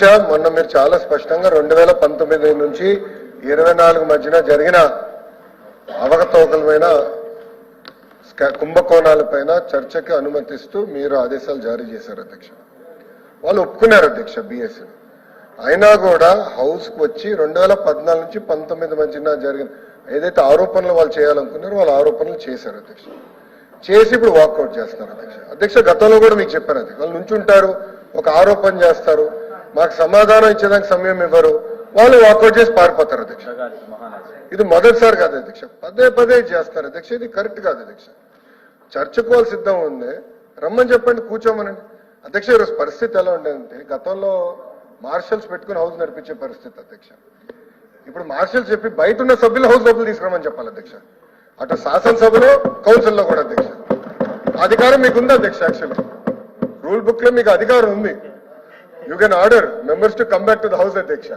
మొన్న మీరు చాలా స్పష్టంగా 2019 నుంచి 24 మధ్యన జరిగిన అవకతవకలపైన కుంభకోణాలపైన చర్చకి అనుమతిస్తూ మీరు ఆదేశాలు జారీ చేశారు అధ్యక్ష. వాళ్ళు ఒప్పుకున్నారు అధ్యక్ష బీఎస్సీ. అయినా కూడా హౌస్కి వచ్చి 2014 నుంచి 19 మధ్యన జరిగిన ఏదైతే ఆరోపణలు వాళ్ళు చేయాలనుకున్నారో వాళ్ళ ఆరోపణలు చేశారు అధ్యక్ష. చేసి ఇప్పుడు వాకౌట్ చేస్తున్నారు అధ్యక్ష. అధ్యక్ష గతంలో కూడా మీకు చెప్పారు అధ్యక్ష, వాళ్ళు నుంచుంటారు, ఒక ఆరోపణ చేస్తారు, మాకు సమాధానం ఇచ్చేదానికి సమయం ఇవ్వరు, వాళ్ళు వాకౌట్ చేసి పారిపోతారు అధ్యక్ష. ఇది మొదటిసారి కాదు అధ్యక్ష, పదే పదే చేస్తారు అధ్యక్ష. ఇది కరెక్ట్ కాదు అధ్యక్ష. చర్చకు వాళ్ళు సిద్ధం ఉంది, రమ్మని చెప్పండి, కూర్చోమనండి అధ్యక్ష. ఈరోజు పరిస్థితి ఎలా ఉండేదంటే, గతంలో మార్షల్స్ పెట్టుకుని హౌస్ నడిపించే పరిస్థితి అధ్యక్ష. ఇప్పుడు మార్షల్స్ చెప్పి బయట ఉన్న సభ్యులు హౌస్ లోపల తీసుకురామని చెప్పాలి అధ్యక్ష. అటు శాసనసభలో కౌన్సిల్లో కూడా అధ్యక్ష. అధికారం మీకు ఉంది అధ్యక్ష. యాక్చువల్లీ రూల్ బుక్ లో మీకు అధికారం ఉంది. You can order members to come back to the house, Adhyaksha.